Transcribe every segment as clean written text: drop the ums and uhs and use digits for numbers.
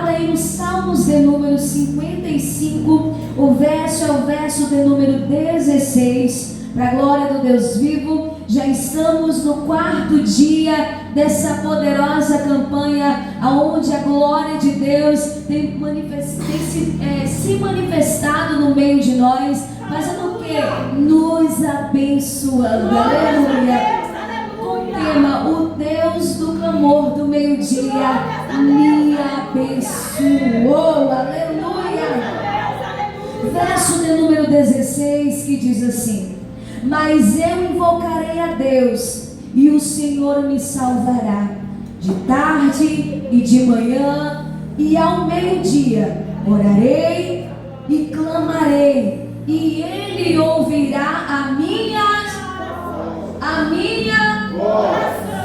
Abra aí no Salmos de número 55, o verso é o verso de número 16, para a glória do Deus vivo. Já estamos no 4º dia dessa poderosa campanha, onde a glória de Deus tem se manifestado no meio de nós, fazendo o que? Nos abençoando. Aleluia. Com o tema, o Deus do clamor do meio-dia me abençoou. Aleluia. Verso de número 16, que diz assim: mas eu invocarei a Deus, e o Senhor me salvará. De tarde e de manhã e ao meio-dia orarei e clamarei, e Ele ouvirá a minha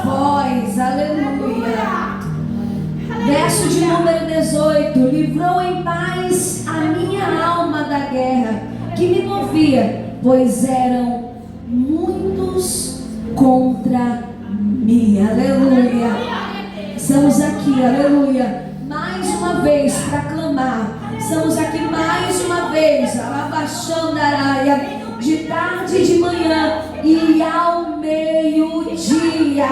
voz. Aleluia. Verso de número 18: livrou em paz a minha alma da guerra que me movia, pois eram muitos contra mim. Aleluia. Estamos aqui, aleluia, mais uma vez para clamar. Estamos aqui mais uma vez, alabaxandaraia, de tarde e de manhã e ao meio-dia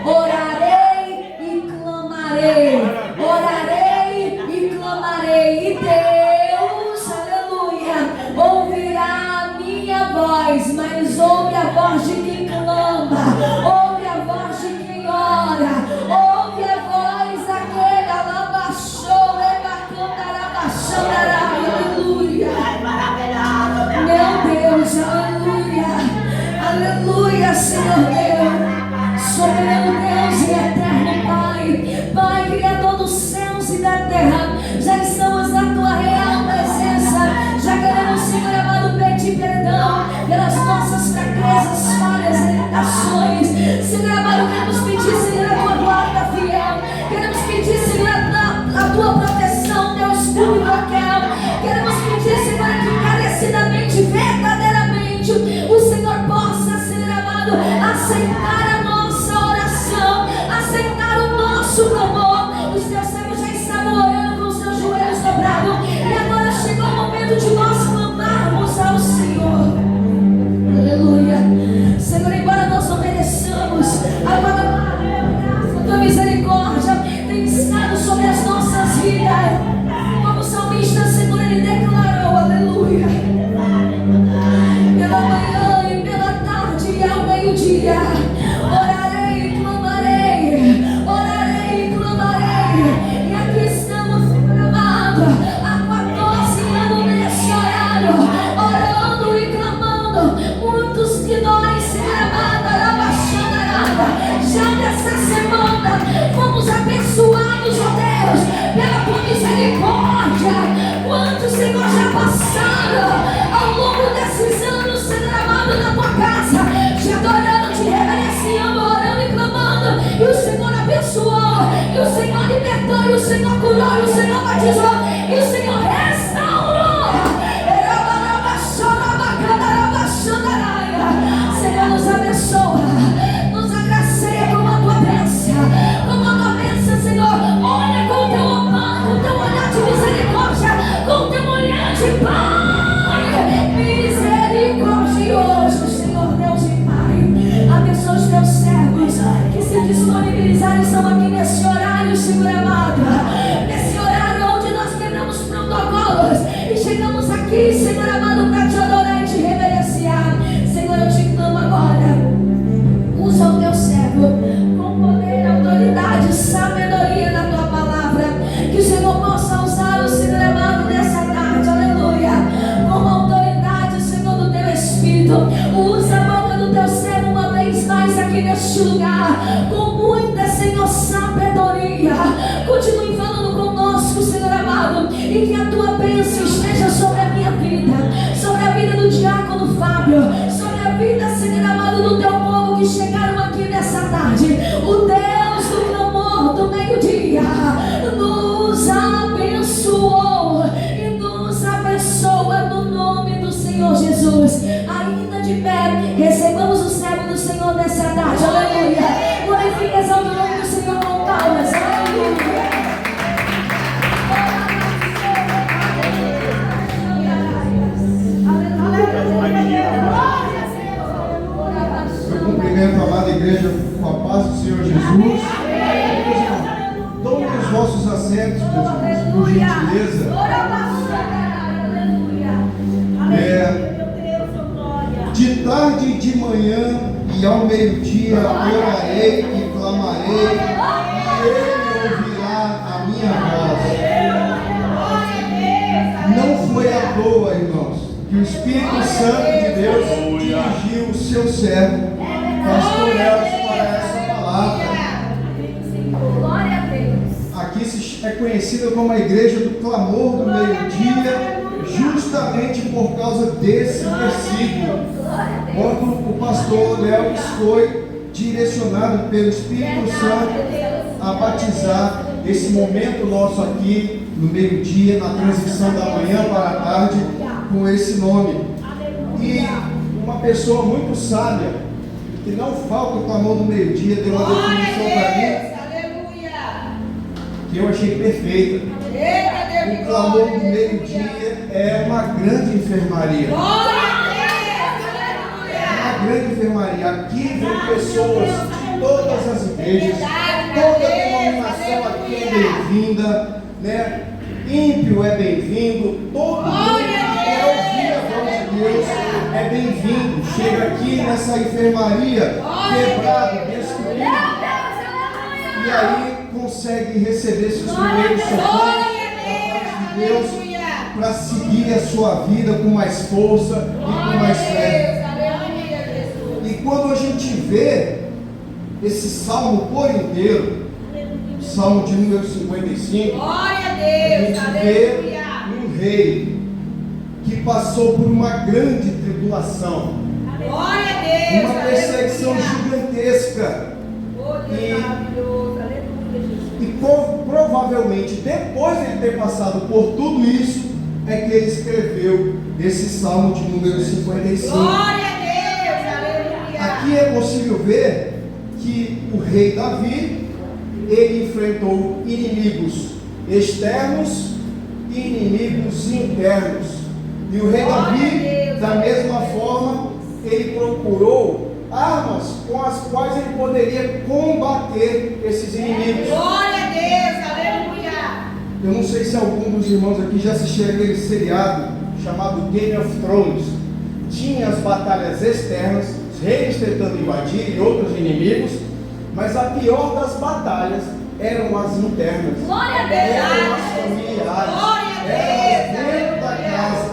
orarei e clamarei, orarei e clamarei, e Deus, aleluia, ouvirá a minha voz. Mas ouve a voz de quem clama, ouve a voz de quem ora, ouve a voz daquele alabaxou, levacandarabachandarai, aleluia. Meu Deus, aleluia, aleluia, Senhor Deus, soberano Deus e eterno Pai, Pai, Criador dos céus e da terra, já estamos na Tua real presença, já queremos, Senhor amado, pedir perdão pelas nossas fraquezas, falhas e limitações. Senhor amado, queremos pedir, Senhor, a Tua guarda fiel, queremos pedir, Senhor, a Tua proteção, Teu escudo aquel, queremos pedir, Senhor, que encarecidamente, verdadeiramente, o Senhor possa, Senhor amado, aceitar a nossa oração, aceitar o nosso clamor. Os Teus servos já estavam orando com os seus joelhos dobrados, e agora chegou o momento de nós clamarmos ao Senhor. Aleluia. Senhor, embora nós obedeçamos, a Tua misericórdia tem estado sobre as nossas vidas. Como o salmista, Senhor, ele declarou, aleluia, pela manhã e pela tarde e ao meio-dia orarei e clamarei, orarei e clamarei. E aqui estamos, Senhor amado, há 14 anos nesse horário, orando e clamando. Muitos de nós, Senhor amado, já nessa semana fomos abençoados, ó Deus, pela Tua misericórdia. Quantos, Senhor, já passaram ao longo desses anos, Senhor amado, na Tua casa, te adorando, te reverenciando, orando e clamando, e o Senhor abençoou, e o Senhor libertou, e o Senhor curou, e o Senhor batizou, e o Senhor restaurou. Senhor, nos abençoa, nos agracia com a Tua bênção, com a Tua bênção, Senhor. Olha com o Teu amor, com o Teu olhar de misericórdia, com o Teu olhar de Pai misericordioso, Senhor Deus e Pai. Abençoa os Teus servos que se disponibilizaram, estão aqui nesse horário, Senhor amado, nesse horário onde nós quebramos protocolos e chegamos aqui, Senhor amado, para Te adorar e Te reverenciar. Senhor, eu Te clamo agora, usa o Teu servo com poder, autoridade, sabedoria na Tua palavra, que o Senhor possa usá-lo, Senhor amado, nessa tarde, aleluia, com autoridade, Senhor, do Teu Espírito. Usa a boca do Teu servo uma vez mais aqui neste lugar, com muita, Senhor, sabedoria. Continue falando conosco, Senhor amado, e que a Tua bênção esteja sobre a minha vida, sobre a vida do diácono Fábio, sobre a vida, Senhor amado, do Teu povo que chegaram aqui nessa tarde. O Deus do clamor do meio-dia nos abençoou e nos abençoa no nome do Senhor Jesus. Ainda de pé, recebamos o servo do Senhor nessa tarde, aleluia. Glorifique, exalte o nome do Senhor com palmas, aleluia. cumprimento a amada igreja com a paz do Senhor Jesus. Tomem os vossos assentos, meus irmãos, por gentileza. De tarde e de manhã e ao meio-dia orarei e clamarei, e Ele ouvirá a minha voz. Não foi à toa, irmãos, que o Espírito Santo de Deus dirigiu o seu servo, pastor Elcio, para essa palavra. Aqui é conhecida como a igreja do clamor do meio-dia, justamente por causa desse versículo, quando o pastor Léo foi direcionado pelo Espírito Santo a batizar esse momento nosso aqui no meio-dia, na transição da manhã para a tarde, com esse nome. E uma pessoa muito sábia, que não falta o clamor do meio-dia, deu uma definição para mim que eu achei perfeita. O clamor do meio-dia é uma grande enfermaria. Uma grande enfermaria. Aqui vem pessoas de todas as igrejas, toda denominação aqui é bem-vinda, né? Ímpio é bem-vindo, todo mundo que quer ouvir a voz de Deus é bem-vindo. Chega aqui nessa enfermaria quebrado, destruído, e aí consegue receber seus primeiros socorros de Deus para seguir a sua vida com mais força e com mais fé. E quando a gente vê esse salmo por inteiro, salmo de número 55, a gente vê um rei que passou por uma grande tribulação, uma perseguição gigantesca. E provavelmente depois de ele ter passado por tudo isso, é que ele escreveu esse salmo de número 55. Aqui é possível ver que o rei Davi, ele enfrentou inimigos externos e inimigos internos. E o rei Davi, da mesma forma, ele procurou armas com as quais ele poderia combater esses inimigos. Glória a Deus, aleluia. Eu não sei se algum dos irmãos aqui já assistiu aquele seriado chamado Game of Thrones. Tinha as batalhas externas, os reis tentando invadir e outros inimigos, mas a pior das batalhas eram as internas. Glória a Deus. Eram as familiares. Eram as dentro da casa.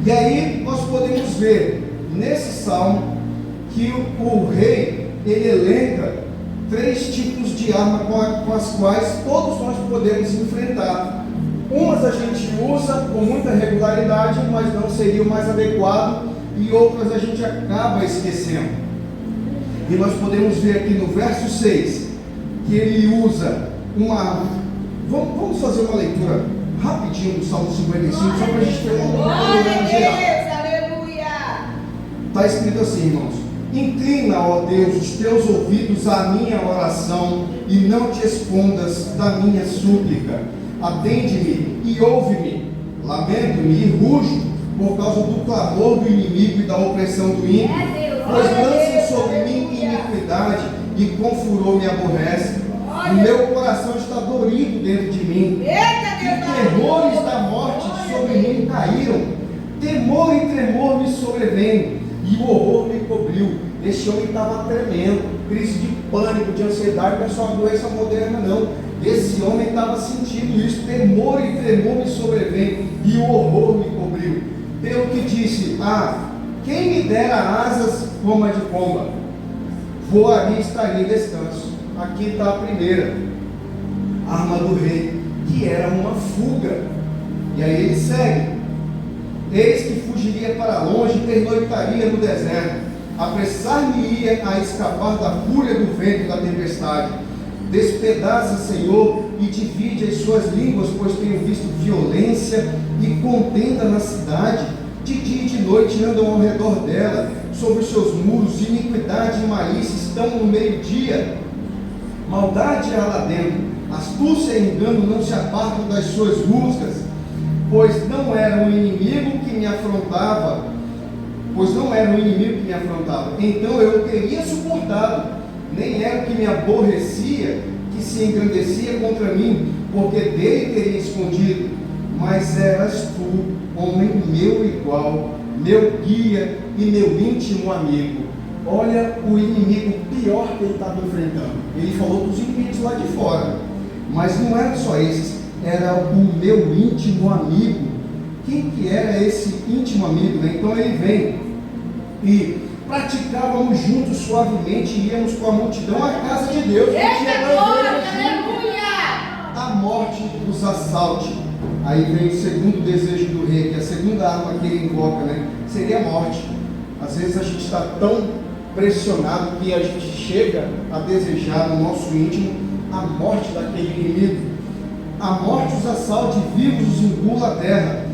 E aí nós podemos ver nesse salmo que o rei, ele elenca 3 tipos de arma com as quais todos nós podemos enfrentar. Umas a gente usa com muita regularidade, mas não seria o mais adequado, e outras a gente acaba esquecendo. E nós podemos ver aqui no verso 6 que ele usa uma... Vamos fazer uma leitura rapidinho do Salmo 55, só para a gente ter uma panorama geral. Está escrito assim, irmãos: inclina, ó Deus, os teus ouvidos à minha oração e não te escondas da minha súplica. Atende-me e ouve-me. Lamento-me e rujo por causa do clamor do inimigo e da opressão do ímpio. Pois lançam sobre mim iniquidade e com furor me aborrece. O meu coração está dorido dentro de mim. E terrores da morte sobre mim caíram. Temor e tremor me sobrevêm. E o horror me cobriu. Este homem estava tremendo, crise de pânico, de ansiedade, não é só uma doença moderna não. Esse homem estava sentindo isso, temor e tremor me sobrevém, e o horror me cobriu. Pelo que disse: quem me dera asas como a de pomba, voaria e estaria em descanso. Aqui está a primeira arma do rei, que era uma fuga. E aí ele segue: eis que fugiria para longe, pernoitaria no deserto, apressar-me-ia a escapar da fúria do vento e da tempestade. Despedaça, Senhor, e divide as suas línguas, pois tenho visto violência e contenda na cidade. De dia e de noite andam ao redor dela, sobre os seus muros, iniquidade e malícia estão no meio-dia. Maldade há lá dentro, astúcia e engano não se apartam das suas rusgas. Pois não era um inimigo que me afrontava, pois não era o inimigo que me afrontava. Então eu o teria suportado, nem era o que me aborrecia, que se engrandecia contra mim, porque dele teria escondido. Mas eras tu, homem meu igual, meu guia e meu íntimo amigo. Olha o inimigo pior que ele estava enfrentando. Ele falou dos inimigos lá de fora, mas não eram só esses, era o meu íntimo amigo. Quem que era esse íntimo amigo, né? Então ele vem e praticávamos juntos suavemente, íamos com a multidão à casa de Deus. A morte os assalte. Aí vem o segundo desejo do rei, que é a segunda arma que ele invoca, né? Seria a morte. Às vezes a gente está tão pressionado que a gente chega a desejar no nosso íntimo a morte daquele inimigo. A morte os assalte, vivos os engula a terra,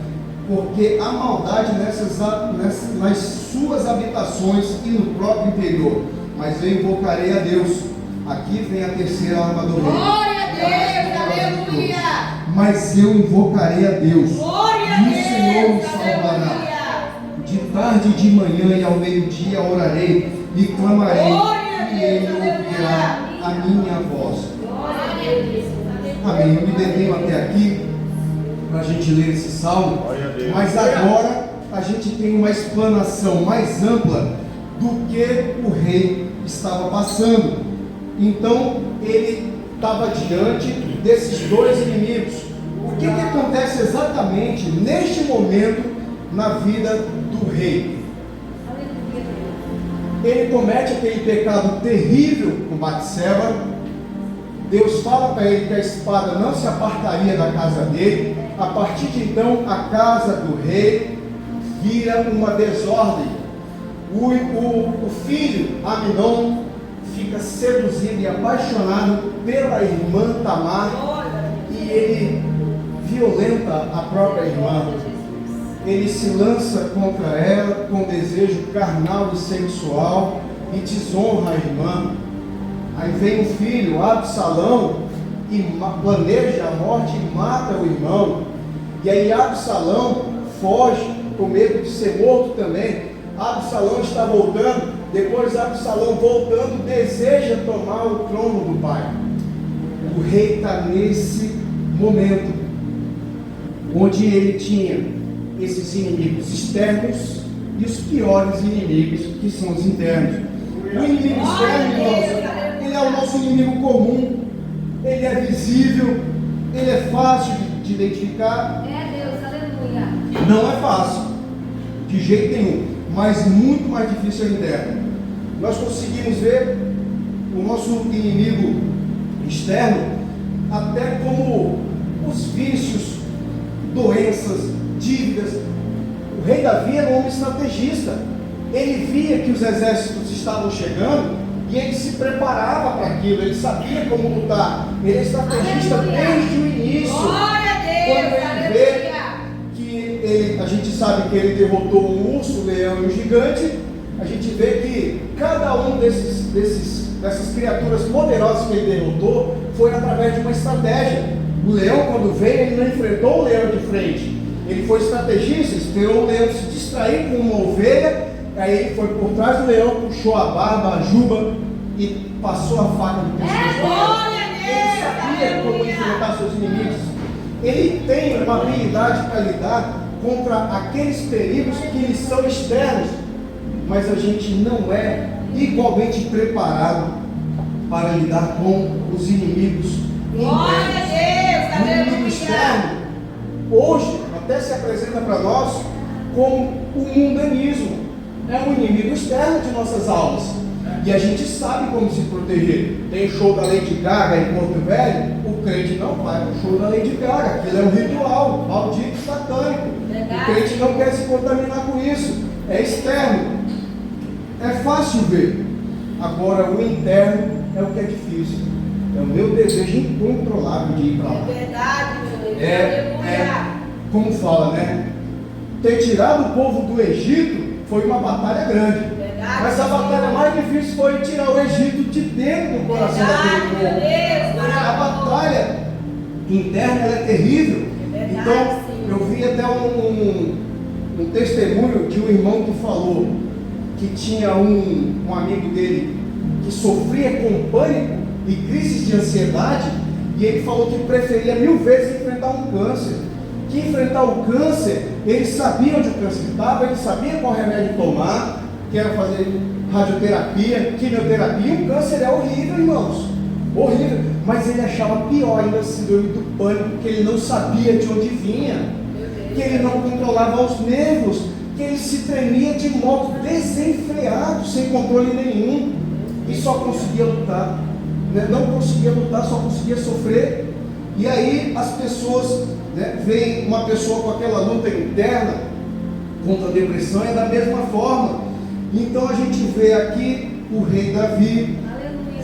porque a maldade nas suas habitações e no próprio interior. Mas eu invocarei a Deus. Aqui vem a terceira arma do rei. Glória a Deus, aleluia. Mas eu invocarei a Deus. Glória a E o Deus, Senhor me salvará. aleluia. De tarde e de manhã e ao meio-dia orarei e clamarei, e Ele ouvirá a minha voz. Amém. Eu me detenho até aqui para a gente ler esse salmo, mas agora a gente tem uma explanação mais ampla do que o rei estava passando. Então ele estava diante desses dois inimigos. O que acontece exatamente neste momento na vida do rei? Ele comete aquele pecado terrível com Batseba. Deus fala para ele que a espada não se apartaria da casa dele. A partir de então, a casa do rei vira uma desordem. O filho Aminon fica seduzido e apaixonado pela irmã Tamar, e ele violenta a própria irmã. Ele se lança contra ela com desejo carnal e sexual e desonra a irmã. Aí vem o filho Absalão e planeja a morte e mata o irmão. E aí Absalão foge com medo de ser morto também. Absalão está voltando. Depois Absalão voltando deseja tomar o trono do pai. O rei está nesse momento onde ele tinha esses inimigos externos e os piores inimigos, que são os internos. O inimigo externo, irmãos, ele é o nosso inimigo comum. Ele é visível, ele é fácil de identificar. Deus, aleluia. Não é fácil, de jeito nenhum, mas muito mais difícil é o interno. Nós conseguimos ver o nosso inimigo externo até como os vícios, doenças, dívidas. O rei Davi era um homem estrategista. Ele via que os exércitos estavam chegando e ele se preparava para aquilo. Ele sabia como lutar. Ele é estrategista desde o início. Glória a Deus, quando ele vê que a gente sabe que ele derrotou um urso, um leão e um gigante, a gente vê que cada um dessas criaturas poderosas que ele derrotou foi através de uma estratégia. O leão, quando veio, ele não enfrentou o leão de frente. Ele foi estrategista, esperou o leão se distrair com uma ovelha, aí ele foi por trás do leão, puxou a barba, a juba e passou a faca no pescoço. Ele sabia como enfrentar seus inimigos. Ele tem uma habilidade para lidar contra aqueles perigos que lhes são externos, mas a gente não é igualmente preparado para lidar com os inimigos internos. O inimigo externo hoje até se apresenta para nós como o mundanismo. É um inimigo externo de nossas almas. E a gente sabe como se proteger. Tem show da Lady Gaga em Porto Velho, o crente não vai no show da Lady Gaga. Aquilo é um ritual, maldito, satânico. O crente não quer se contaminar com isso. É externo. É fácil ver. Agora o interno é o que é difícil. É o meu desejo incontrolável de ir para lá. É verdade, meu Deus. Como fala, né? Ter tirado o povo do Egito foi uma batalha grande. Mas a batalha mais difícil foi tirar o Egito de dentro do coração daquele povo. A batalha interna ela é terrível. Então, eu vi até um testemunho de um irmão que falou que tinha um amigo dele que sofria com pânico e crises de ansiedade, e ele falou que preferia 1000 vezes enfrentar um câncer. Que enfrentar o câncer, ele sabia onde o câncer estava, ele sabia qual remédio tomar, que era fazer radioterapia, quimioterapia. O câncer é horrível, irmãos, horrível, mas ele achava pior ainda a síndrome do pânico, porque ele não sabia de onde vinha, que ele não controlava os nervos, que ele se tremia de modo desenfreado, sem controle nenhum, e só conseguia lutar, né? Não conseguia lutar, só conseguia sofrer. E aí as pessoas, né, veem uma pessoa com aquela luta interna contra a depressão, é da mesma forma. Então a gente vê aqui o rei Davi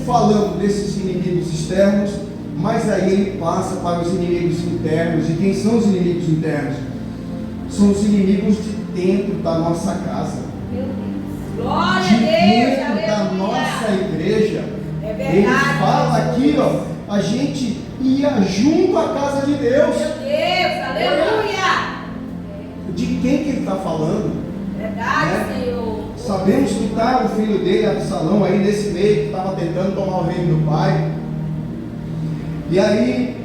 falando desses inimigos externos, mas aí ele passa para os inimigos internos. E quem são os inimigos internos? São os inimigos de dentro da nossa casa, Glória de a Deus, dentro da aleluia. nossa igreja. É verdade, Ele fala aqui, Jesus. ó, a gente ia junto à casa de Deus. Meu Deus, aleluia. De quem que ele está falando? Verdade, Né? Senhor. Sabemos que está o filho dele, Absalão, aí nesse meio, que estava tentando tomar o reino do pai. E aí,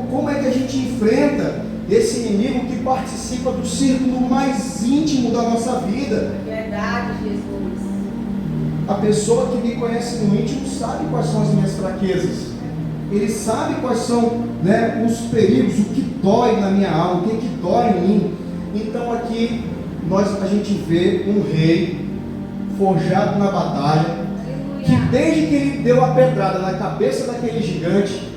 como é que a gente enfrenta esse inimigo que participa do círculo mais íntimo da nossa vida? Verdade, Jesus. A pessoa que me conhece no íntimo sabe quais são as minhas fraquezas. Ele sabe quais são, né, os perigos, o que dói na minha alma, o que dói em mim. Então aqui a gente vê um rei forjado na batalha, que desde que ele deu a pedrada na cabeça daquele gigante,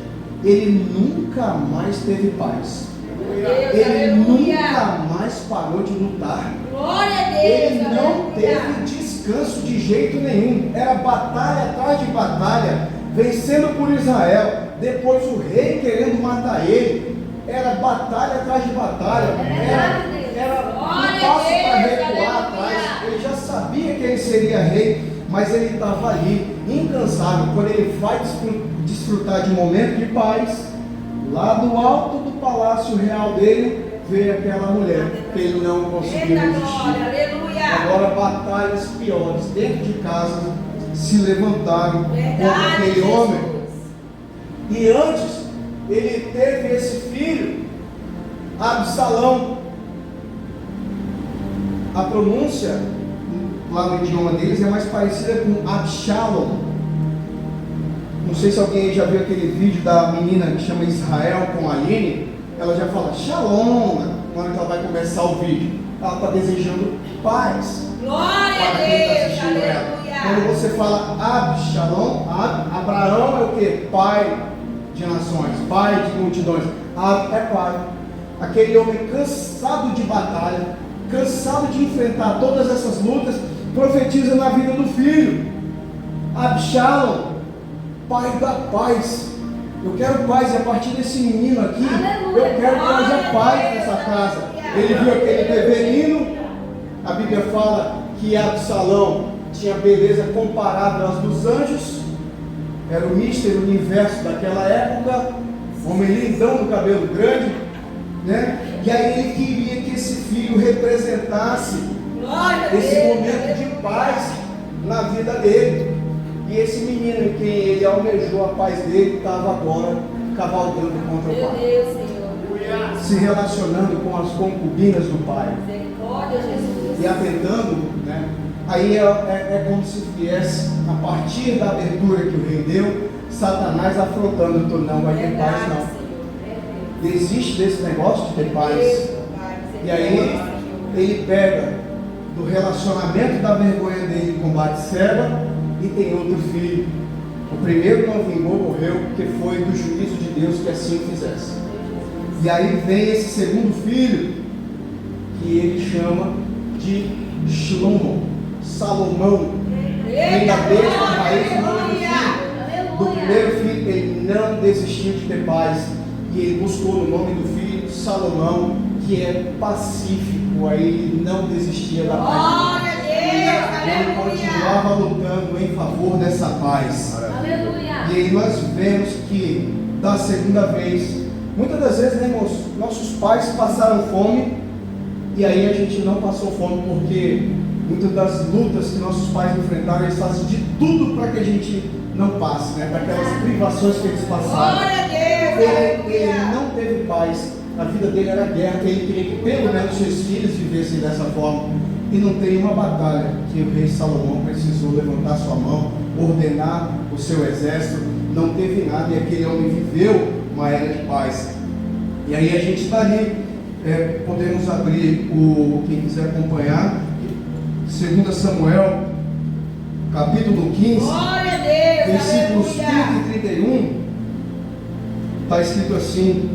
ele nunca mais teve paz. Deus, Ele aleluia. nunca mais parou de lutar. Glória a Deus, Ele não aleluia. teve descanso de jeito nenhum. Era batalha atrás de batalha, vencendo por Israel. Depois o rei querendo matar ele. Era batalha atrás de batalha. Era um Glória a passo para Deus, recuar aleluia. atrás. Ele já sabia que ele seria rei, mas ele estava ali, incansável. Quando ele vai desfrutar de um momento de paz, lá do alto do palácio real dele, veio aquela mulher que ele não conseguiu Eita resistir. glória, aleluia. Agora batalhas piores dentro de casa se levantaram contra Verdade, aquele homem. Jesus. E antes ele teve esse filho, Absalão. A pronúncia lá no idioma deles é mais parecida com Absalom. Não sei se alguém já viu aquele vídeo da menina que chama Israel com a Aline. Ela já fala Shalom quando ela vai começar o vídeo. Ela está desejando paz Glória a para quem está Deus, assistindo ela. aleluia. Quando você fala Absalom, Abraão é o que? Pai de nações, pai de multidões. É pai. Aquele homem cansado de batalha, cansado de enfrentar todas essas lutas, profetiza na vida do filho. Absalom, pai da paz. Eu quero paz, e a partir desse menino aqui, Aleluia. eu quero que haja paz nessa casa. Ele viu aquele bebezinho. A Bíblia fala que Absalão tinha beleza comparável às dos anjos. Era o Mister Universo daquela época, homem lindão do cabelo grande, né? E aí ele queria que esse filho representasse Glória a esse Deus, momento de paz na vida dele. E esse menino em quem ele almejou a paz dele estava agora cavalgando contra o Meu pai, Deus, Senhor. se relacionando com as concubinas do pai Misericórdia, Jesus. e atentando, né? Aí é como se viesse, a partir da abertura que o rei deu, Satanás afrontando: tu não vai ter paz, Verdade, não. Senhor. Desiste desse negócio de ter paz. Deus, Pai, E aí ele pega do relacionamento da vergonha dele com Batseba e tem outro filho. O primeiro não vingou, morreu, porque foi do juízo de Deus que assim o fizesse. E aí vem esse segundo filho, que ele chama de Shlomo, Salomão. Vem da mesma raiz do nome do filho. Do primeiro filho ele não desistiu de ter paz, e ele buscou no nome do filho Salomão, que é pacífico. Aí ele não desistia da paz. Glória a Deus, Ele aleluia. continuava lutando em favor dessa paz. Aleluia. E aí nós vemos que da segunda vez, muitas das vezes, né, irmãos, nossos pais passaram fome E aí a gente não passou fome, porque muitas das lutas que nossos pais enfrentaram, eles fazem de tudo para que a gente não passe, né? Para aquelas privações que eles passaram. Glória a Deus, Ele aleluia. não teve paz, a vida dele era guerra, ele queria que pelo menos seus filhos vivessem dessa forma. E não tem uma batalha que o rei Salomão precisou levantar sua mão, ordenar o seu exército, não teve nada, e aquele homem viveu uma era de paz. E aí a gente está ali, podemos abrir, quem quiser acompanhar, 2 Samuel, capítulo 15, Glória a Deus, versículos 30 aleluia. e 31, está escrito assim: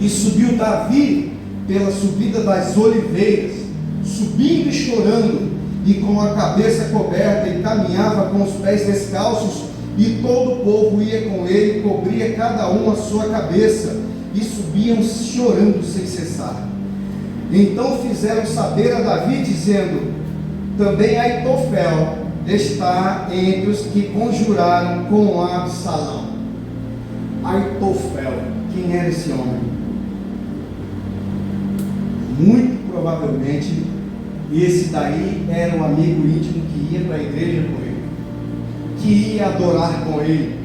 e subiu Davi pela subida das oliveiras, subindo e chorando, e com a cabeça coberta, e caminhava com os pés descalços, e todo o povo ia com ele, cobria cada um a sua cabeça, e subiam chorando sem cessar. Então fizeram saber a Davi, dizendo: também Aitofel está entre os que conjuraram com Absalão. Aitofel, quem era esse homem? Muito provavelmente esse daí era um amigo íntimo que ia para a igreja com ele, que ia adorar com ele.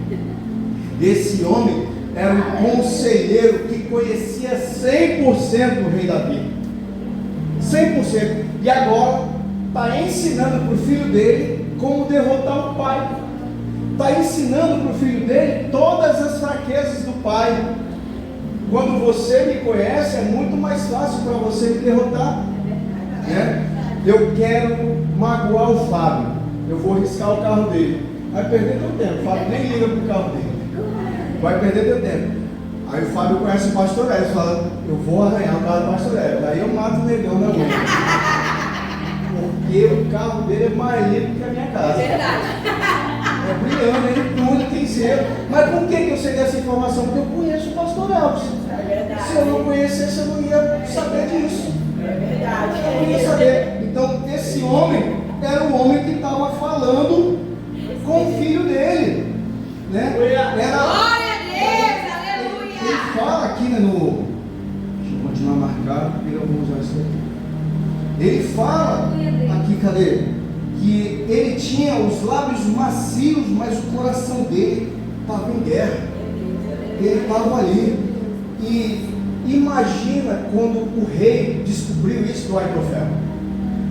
Esse homem era um conselheiro que conhecia 100% o rei Davi, 100%, e agora está ensinando para o filho dele como derrotar o pai, está ensinando para o filho dele todas as fraquezas do pai. Quando você me conhece, é muito mais fácil para você me derrotar, né? Eu quero magoar o Fábio, eu vou riscar o carro dele, vai perder teu tempo. O Fábio nem liga para o carro dele, vai perder teu tempo. Aí o Fábio conhece o pastor Hélio, fala: eu vou arranhar o carro do pastor Hélio. Aí eu mato o negão na mão, porque o carro dele é mais limpo que a minha casa. É brilhante, ele cuida, tem zelo. Mas por que eu sei dessa informação? Porque eu conheço o pastor Elvis. Se eu não conhecesse, eu não ia saber disso. Eu não ia saber. Então, esse homem era o homem que estava falando com o filho dele, né? Era, Glória a Deus, aleluia. ele fala aqui, né, deixa eu continuar marcado, porque eu vou usar isso aqui. Ele fala aqui, cadê? Que ele tinha os lábios macios, mas o coração dele estava em guerra. Ele estava ali. E imagina quando o rei descobriu isso do Aitofel,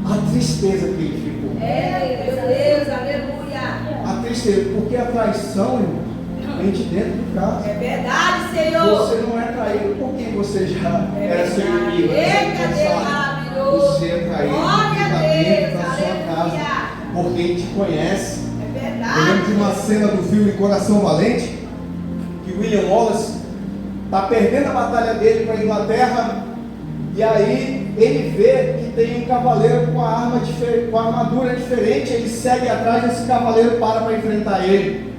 a tristeza que ele ficou. Meu Deus, aleluia. A tristeza, porque a traição, irmão, vem de dentro de casa. É verdade, Senhor. Você não é traído porque você já era seu inimigo. Eita, Deus maravilhoso. Você é traído porque está dentro da sua casa, porque ele te conhece. É Eu verdade. lembro de uma cena do filme Coração Valente, que William Wallace está perdendo a batalha dele para a Inglaterra, e aí ele vê que tem um cavaleiro com a armadura diferente, ele segue atrás desse cavaleiro para enfrentar ele.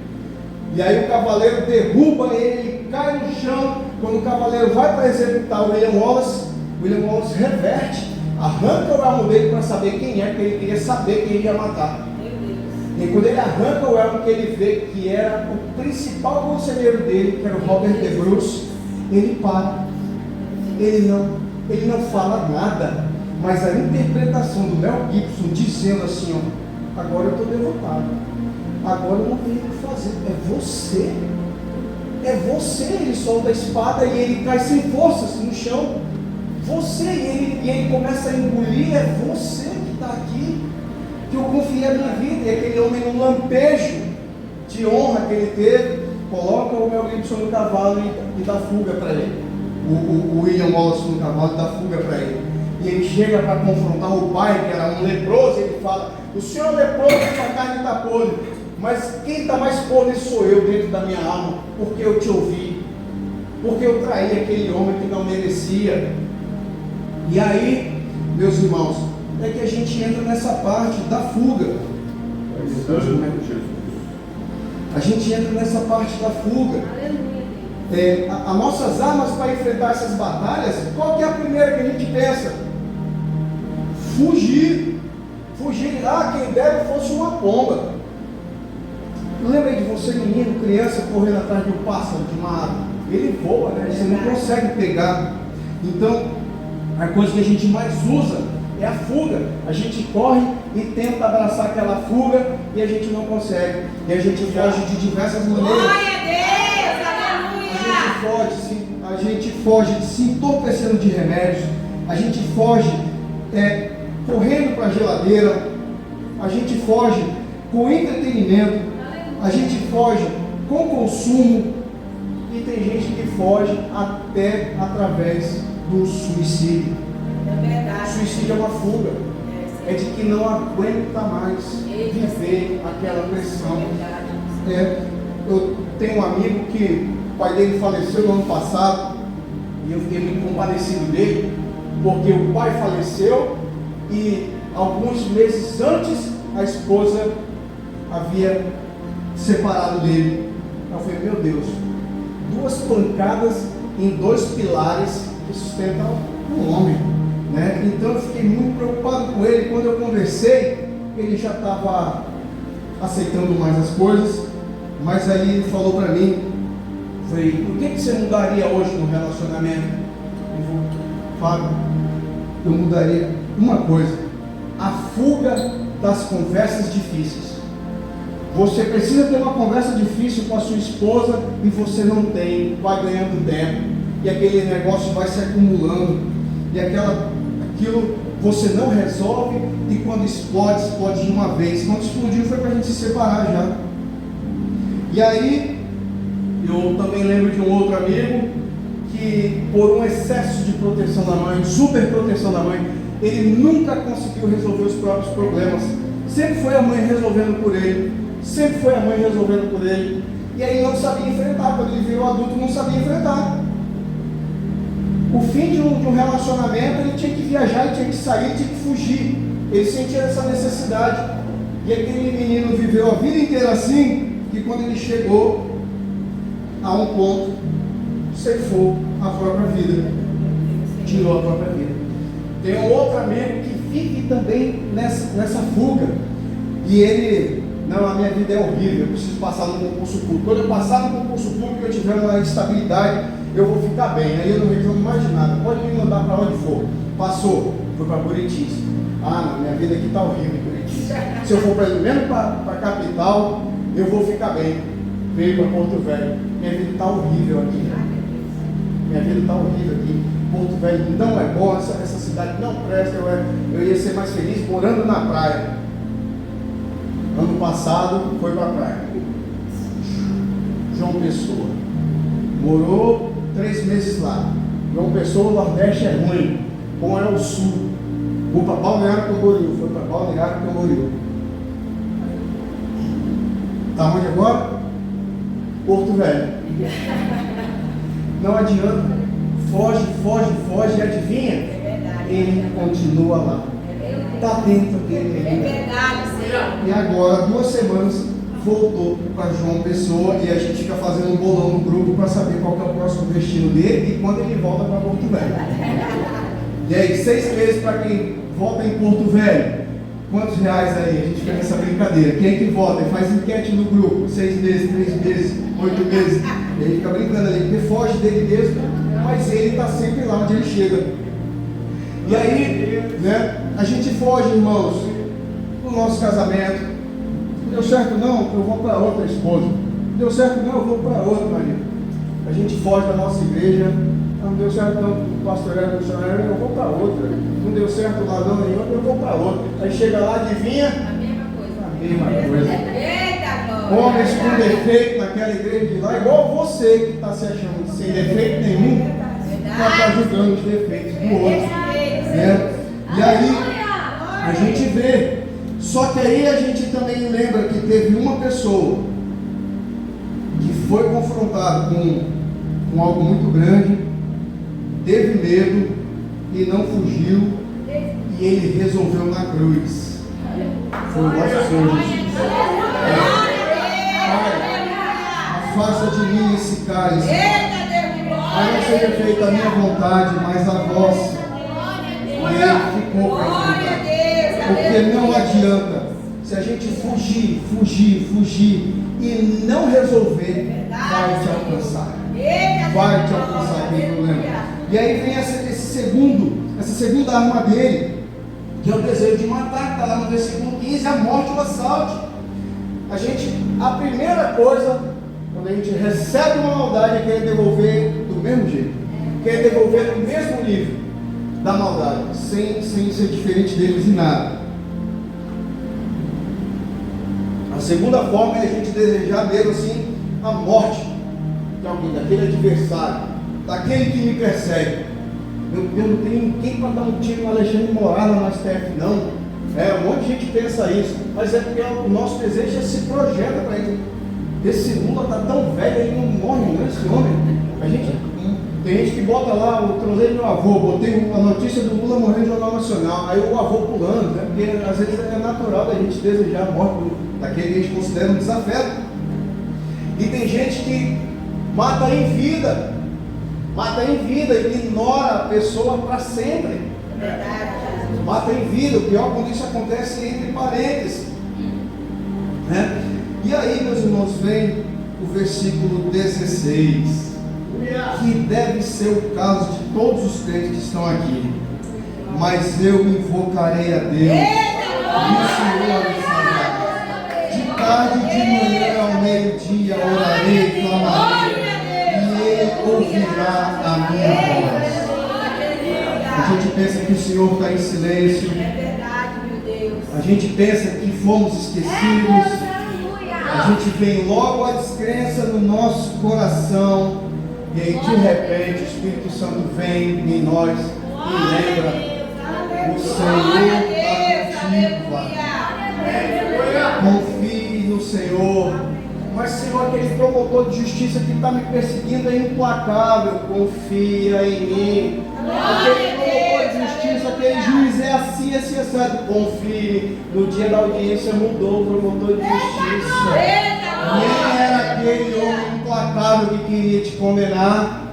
E aí o cavaleiro derruba ele cai no chão. Quando o cavaleiro vai para executar o William Wallace reverte, arranca o elmo dele para saber quem é, porque ele queria saber quem ele ia matar. E quando ele arranca o elmo, que ele vê que era o principal conselheiro dele, que era o Robert de Bruce, ele para. Ele não fala nada, mas a interpretação do Mel Gibson dizendo assim, ó, agora eu estou derrotado, agora eu não tenho o que fazer, é você, ele solta a espada e ele cai sem forças no chão, e ele começa a engolir, é você que está aqui, que eu confiei a minha vida. E aquele homem, num lampejo de honra que ele teve, coloca o Mel Gibson no cavalo e dá fuga para ele. O William Wallace no cavalo e dá fuga para ele. E ele chega para confrontar o pai, que era um leproso, e ele fala: o senhor é leproso, sua carne está podre, mas quem está mais podre sou eu dentro da minha alma, porque eu te ouvi, porque eu traí aquele homem que não merecia. E aí, meus irmãos, é que a gente entra nessa parte da fuga. A gente entra nessa parte da fuga. As nossas armas para enfrentar essas batalhas, qual que é a primeira que a gente pensa? Fugir. Quem dera fosse uma pomba. Lembra de você, menino, criança, correndo atrás de um pássaro, de uma árvore? Ele voa, né? Você não consegue pegar. Então, A coisa que a gente mais usa é a fuga. A gente corre e tenta abraçar aquela fuga e a gente não consegue. E a gente foge de diversas maneiras. Glória a Deus, aleluia. A gente foge se entorpecendo de remédios. A gente foge correndo para a geladeira. A gente foge com entretenimento. A gente foge com consumo. E tem gente que foge até através do suicídio. É verdade. O suicídio é uma fuga. É de que não aguenta mais viver aquela pressão. Eu tenho um amigo que o pai dele faleceu no ano passado. E eu fiquei muito compadecido dele, porque o pai faleceu e alguns meses antes a esposa havia separado dele. Eu falei, meu Deus, 2 pancadas em 2 pilares que sustentam um homem, né? Então eu fiquei muito preocupado com ele. Quando eu conversei, ele já estava aceitando mais as coisas, mas aí ele falou para mim, falei, o que você mudaria hoje no relacionamento? Ele falou, Fábio, eu mudaria uma coisa: a fuga das conversas difíceis. Você precisa ter uma conversa difícil com a sua esposa e você não tem, vai ganhando tempo, e aquele negócio vai se acumulando, e aquilo você não resolve, e quando explode de uma vez. Quando explodiu foi para a gente se separar já. E aí, eu também lembro de um outro amigo que, por um excesso de proteção da mãe, super proteção da mãe, ele nunca conseguiu resolver os próprios problemas. Sempre foi a mãe resolvendo por ele. Sempre foi a mãe resolvendo por ele. E aí não sabia enfrentar. Quando ele virou adulto, não sabia enfrentar. O fim de um relacionamento, ele tinha que viajar, ele tinha que sair, ele tinha que fugir. Ele sentia essa necessidade. E aquele menino viveu a vida inteira assim, que quando ele chegou a um ponto, ceifou a própria vida. Tirou a própria vida. Tem um outro amigo que vive também nessa fuga. E ele, não, a minha vida é horrível, eu preciso passar no concurso público. Quando eu passar no concurso público, eu tiver uma estabilidade, eu vou ficar bem. Aí eu não reclamo mais de nada, pode me mandar para onde for. Passou, foi para Buritis. Ah, não, minha vida aqui está horrível em Buritis. Se eu for mesmo para a capital, eu vou ficar bem. Veio para Porto Velho. Minha vida está horrível aqui. Minha vida está horrível aqui. Porto Velho não é bom, essa cidade não presta. Eu ia ser mais feliz morando na praia. Ano passado foi para a praia. João Pessoa. Morou 3 meses lá. João Pessoa, o Nordeste é ruim. Bom é o Sul. Vou para Balneário Camboriú. Foi para Balneário Camboriú. Está onde agora? Porto Velho. Não adianta. Foge, e adivinha? Ele continua lá. Está dentro dele. É verdade, Senhor. E agora, 2 semanas, voltou para João Pessoa e a gente fica fazendo um bolão no grupo para saber qual que é o próximo destino dele e quando ele volta para Porto Velho. E aí, 6 meses para quem volta em Porto Velho. Quantos reais aí? A gente fica nessa brincadeira. Quem é que vota? Ele faz enquete no grupo. 6 meses, 3 meses, 8 meses. E aí fica brincando ali, porque foge dele mesmo, mas ele está sempre lá onde ele chega. E aí, né, a gente foge, irmãos, do nosso casamento. Não deu certo não, eu vou para outra esposa. Não deu certo não, eu vou para outro marido. A gente foge da nossa igreja. Não deu certo não, pastoreiro, missionário, eu vou para outra. Não deu certo lá não, eu vou para outra. Aí chega lá, adivinha? A mesma coisa. A mesma coisa. Eita, glória. Homens com defeito naquela igreja de lá, igual você que está se achando sem defeito nenhum, para estar julgando os defeitos do outro. Né? E aí a gente vê. Só que aí a gente também lembra que teve uma pessoa que foi confrontado com algo muito grande, teve medo e não fugiu, e ele resolveu na cruz. Foi o nosso Senhor Jesus. Pai, afasta de mim esse cálice. Aí não seja feita a minha vontade, mas a vossa. E ele ficou para afrontar. Porque não adianta, se a gente fugir e não resolver, vai te alcançar. Vai te alcançar aquele problema. E aí vem esse essa segunda arma dele, que é o desejo de matar, que está lá no versículo 15, a morte ou assalte. A primeira coisa, quando a gente recebe uma maldade, é querer devolver do mesmo jeito, querer devolver no mesmo nível da maldade, sem ser diferente deles em nada. A segunda forma é a gente desejar mesmo assim a morte de alguém, daquele adversário, daquele que me persegue. Eu não tenho ninguém para dar um tiro no Alexandre Moraes na STF, não. Um monte de gente pensa isso, mas é porque o nosso desejo é se projeta para ele. Esse Lula está tão velho, ele não morre, não, esse homem. Tem gente que bota lá, eu trouxe meu avô, botei a notícia do Lula morrendo no Jornal Nacional, aí o avô pulando, né? Porque às vezes é natural da gente desejar a morte daquele que a gente considera um desafeto. E tem gente que mata em vida, ignora a pessoa para sempre. Mata em vida, o pior quando isso acontece entre parentes, né? E aí, meus irmãos, vem o versículo 16, que deve ser o caso de todos os crentes que estão aqui. Mas eu invocarei a Deus, e o Senhor me salvará. De tarde e de manhã ao meio-dia orarei e clamarei, e Ele ouvirá a minha voz. A gente pensa que o Senhor está em silêncio. É verdade, meu Deus. A gente pensa que fomos esquecidos. A gente vem logo a descrença no nosso coração. E aí, de repente, o Espírito Santo vem em nós e lembra: o Senhor está contigo. Confie no Senhor. Mas, Senhor, aquele promotor de justiça que está me perseguindo é implacável. Confia em mim. Aquele promotor de justiça, aquele juiz é assim, assado. Confie. No dia da audiência mudou o promotor de justiça. Nem era aquele homem implacável que queria te condenar.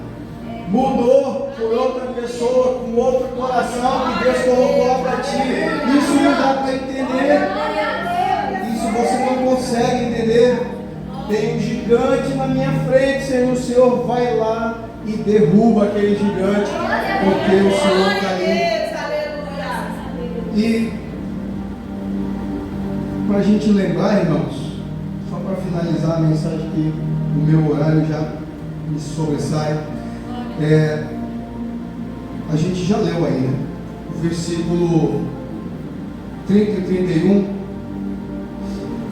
Mudou por outra pessoa, com outro coração que Deus colocou lá para ti. Isso não dá para entender. Isso você não consegue entender. Tem um gigante na minha frente, Senhor. O Senhor vai lá e derruba aquele gigante, porque o Senhor está aí. E para a gente lembrar, irmãos, só para finalizar a mensagem, que o meu horário já me sobressai, a gente já leu aí, né? O versículo 30 e 31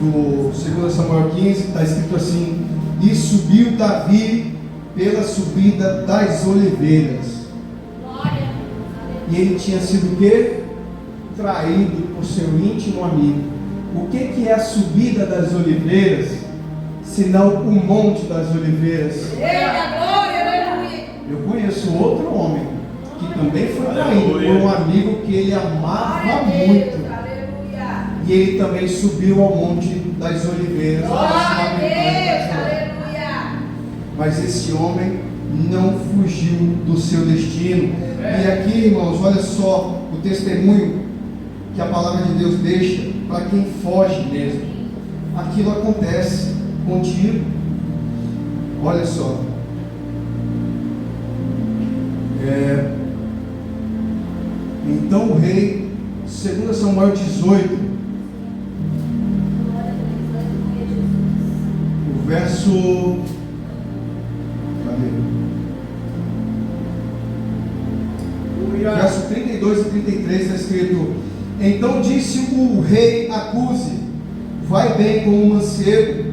do 2 Samuel 15, está escrito assim: e subiu Davi pela subida das oliveiras. E ele tinha sido o quê? Traído por seu íntimo amigo. O que é a subida das oliveiras, senão o monte das oliveiras? Eu conheço outro homem que também foi traído por um amigo que ele amava muito. E ele também subiu ao monte das oliveiras. Mas esse homem não fugiu do seu destino. E aqui, irmãos, olha só o testemunho que a palavra de Deus deixa para quem foge mesmo. Aquilo acontece contigo. Olha só. Então o rei, 2 Samuel 18, o verso 32 e 33 está escrito: então disse o rei a Cusi: vai bem com o mancebo,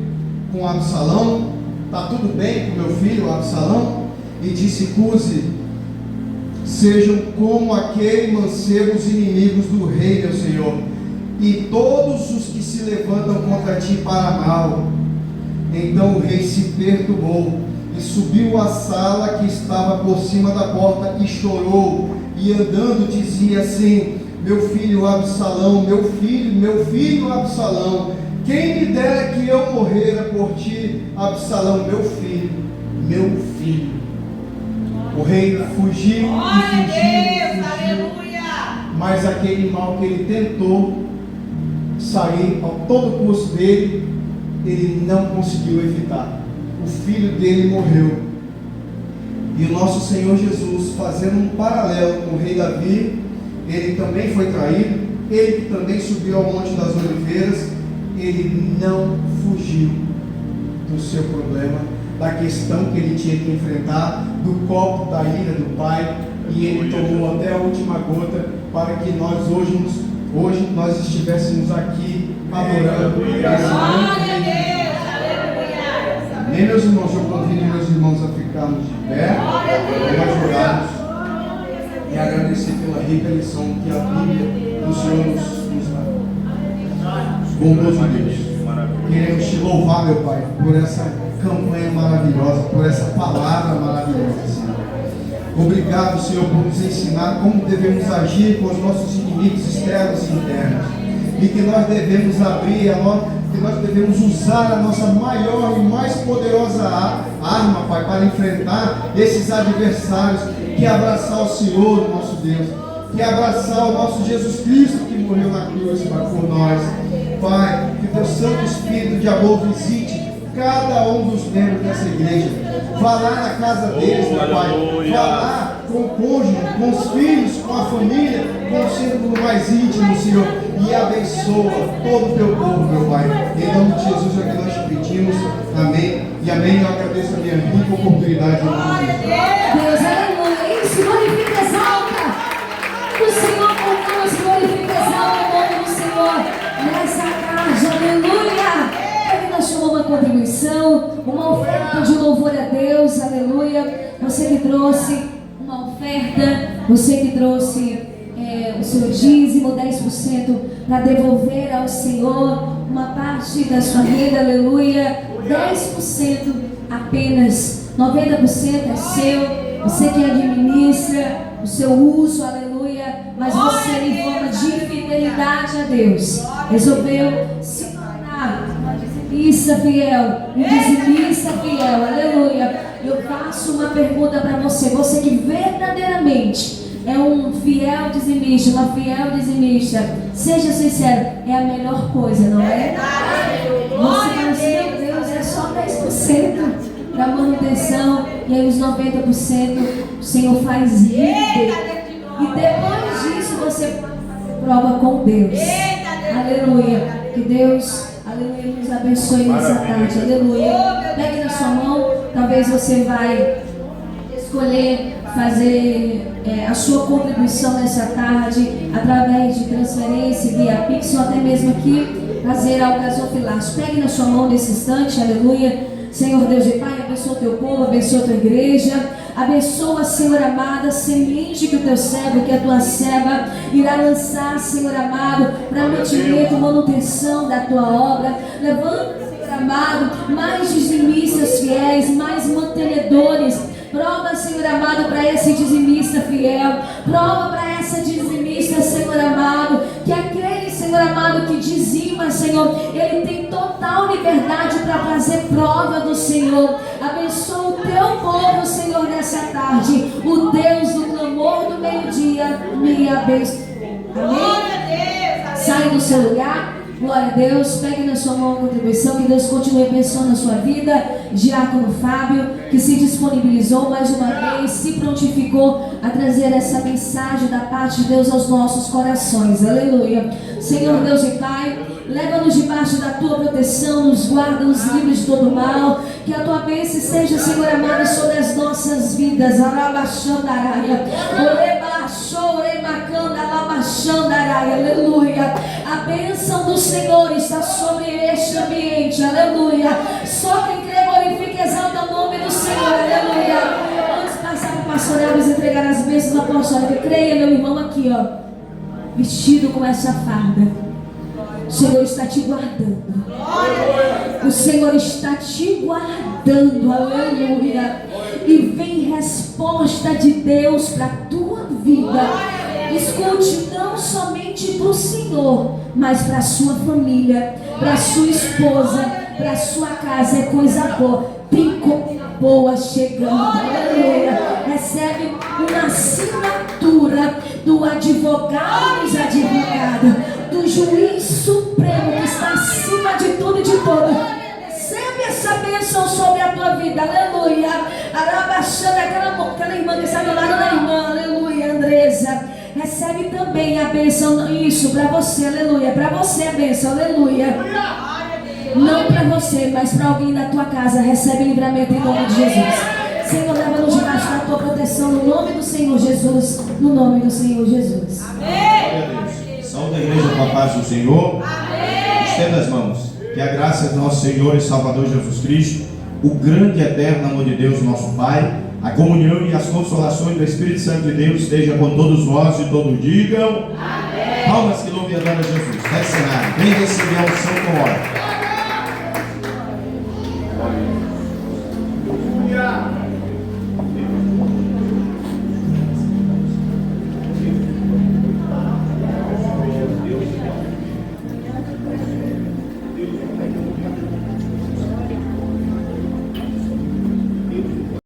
com Absalão? Está tudo bem com meu filho Absalão? E disse Cusi: sejam como aquele mancebo os inimigos do rei, meu senhor, e todos os que se levantam contra ti para mal. Então o rei se perturbou e subiu à sala que estava por cima da porta e chorou, e andando dizia assim: meu filho Absalão, meu filho Absalão, quem me dera que eu morrera por ti, Absalão, meu filho. O rei fugiu e fugiu, mas aquele mal que ele tentou sair ao todo custo dele, ele não conseguiu evitar. O filho dele morreu. E o nosso Senhor Jesus, fazendo um paralelo com o rei Davi, ele também foi traído, ele que também subiu ao Monte das Oliveiras, ele não fugiu do seu problema, da questão que ele tinha que enfrentar, do copo da ira do Pai, e ele tomou até a última gota para que nós hoje nós estivéssemos aqui adorando esse grande Deus. Amém, meus irmãos? Eu convido meus irmãos a ficarmos de pé, nós orarmos e agradecer pela rica lição que a Bíblia do Senhor nos dá. Bondoso Deus, queremos te louvar, meu Pai, por essa campanha maravilhosa, por essa palavra maravilhosa, Senhor. Obrigado, Senhor, por nos ensinar como devemos agir com os nossos inimigos externos e internos, e que nós devemos que nós devemos usar a nossa maior e mais poderosa arma, Pai, para enfrentar esses adversários, que é abraçar o Senhor, nosso Deus, que é abraçar o nosso Jesus Cristo, que morreu na cruz por nós. Pai, que teu Santo Espírito de amor visite cada um dos membros dessa igreja. Vá lá na casa deles, meu Pai. Vá lá com o cônjuge, com os filhos, com a família, com o círculo mais íntimo, Senhor. E abençoa todo o teu povo, meu Pai. Em nome de Jesus é que nós te pedimos. Amém. E amém. Eu agradeço a minha rica oportunidade. Em nome de Jesus. Deus, aleluia. Isso, glorifica, exalta. O Senhor conosco, glorifica, exalta o nome do Senhor. Nessa tarde, aleluia. Nós chamamos uma contribuição, uma oferta de louvor a Deus, aleluia. Você que trouxe uma oferta, você que trouxe o seu dízimo, 10%, para devolver ao Senhor uma parte da sua renda, aleluia. 10% apenas, 90% é seu, você que administra o seu uso, aleluia. Mas você, em forma de fidelidade a Deus, resolveu se tornar dizimista fiel, um dizimista fiel, aleluia. Eu faço uma pergunta para você, você que verdadeiramente é um fiel dizimista, uma fiel dizimista, seja sincero, é a melhor coisa, não é? Você fala assim, meu Deus, é só 10% para manutenção, e aí os 90% o Senhor faz líder. E depois disso você prova com Deus. Aleluia. Que Deus, aleluia, nos abençoe nessa tarde. Aleluia. Pegue na sua mão. Talvez você vai escolher fazer a sua contribuição nessa tarde através de transferência via Pix ou até mesmo aqui fazer ao gasofilaço. Pegue na sua mão nesse instante. Aleluia. Senhor Deus e Pai, abençoa o teu povo, abençoa a tua igreja, abençoa, Senhor amado, a semente que o teu servo, que a tua serva irá lançar, Senhor amado, para mantimento, manutenção da tua obra. Levanta, Senhor amado, mais dizimistas fiéis, mais mantenedores. Prova, Senhor amado, para esse dizimista fiel. Prova para essa dizimista, Senhor amado, que aquele, Senhor amado, que dizima, Senhor, ele tem total liberdade para fazer prova do Senhor. Abençoa o teu povo, Senhor, nessa tarde. O Deus do clamor do meio-dia me abençoe. Amém? Sai do seu lugar. Glória a Deus, pegue na sua mão a contribuição, que Deus continue abençoando a sua vida. Diácono Fábio, que se disponibilizou mais uma vez, se prontificou a trazer essa mensagem da parte de Deus aos nossos corações. Aleluia. Senhor Deus e Pai, leva-nos debaixo da tua proteção, nos guarda, nos livra de todo mal. Que a tua bênção seja, Senhor amado, sobre as nossas vidas. Aleluia. A bênção do Senhor está sobre este ambiente. Aleluia. Só quem crê, glorifica e exalta o nome do Senhor. Aleluia. Antes de passar para o pastoreio, vamos entregar as bênçãos do apóstolo. Creia, meu irmão, aqui, ó, vestido com essa farda. O Senhor está te guardando. O Senhor está te guardando. Aleluia. E vem resposta de Deus para a tua vida. Escute, não somente para o Senhor, mas para a sua família, para a sua esposa, para a sua casa. É coisa boa. Tem coisa boa chegando. Aleluia. Recebe uma assinatura do advogado dos advogados, do juiz supremo que está acima de tudo e de todo. Recebe essa bênção bênção sobre a tua vida, aleluia. Arabaxando aquela irmã que está do lado da irmã, aleluia, Andresa. Recebe também a bênção, isso, para você, aleluia. Para você a bênção, aleluia. Não para você, mas para alguém da tua casa. Recebe livramento em nome de Jesus. Senhor, leva-nos debaixo da tua proteção, no nome do Senhor Jesus. No nome do Senhor Jesus. Glória a Deus. Saúde a igreja com a paz do Senhor. Estenda as mãos. Que a graça do nosso Senhor e Salvador Jesus Cristo, o grande e eterno amor de Deus, nosso Pai, a comunhão e as consolações do Espírito Santo de Deus esteja com todos nós e todos digam amém. Palmas que louvem e adoram a Jesus. Desce cenário. Vem receber a unção com hora.